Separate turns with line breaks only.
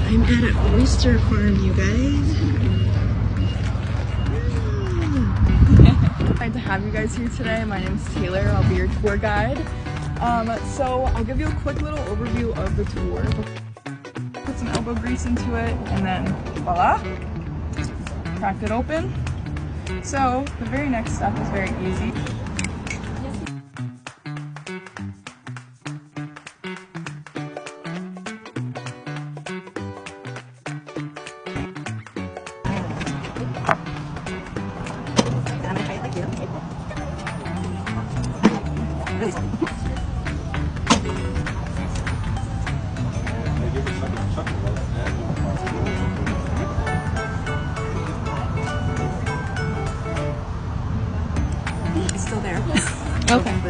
I'm at Oyster Farm, you guys.
Glad to have you guys here today. My name's Taylor. I'll be your tour guide. So I'll give you a quick little overview of the tour. Put some elbow grease into it, and then voila, cracked it open. So the very next step is very easy.
It's still there.
Okay.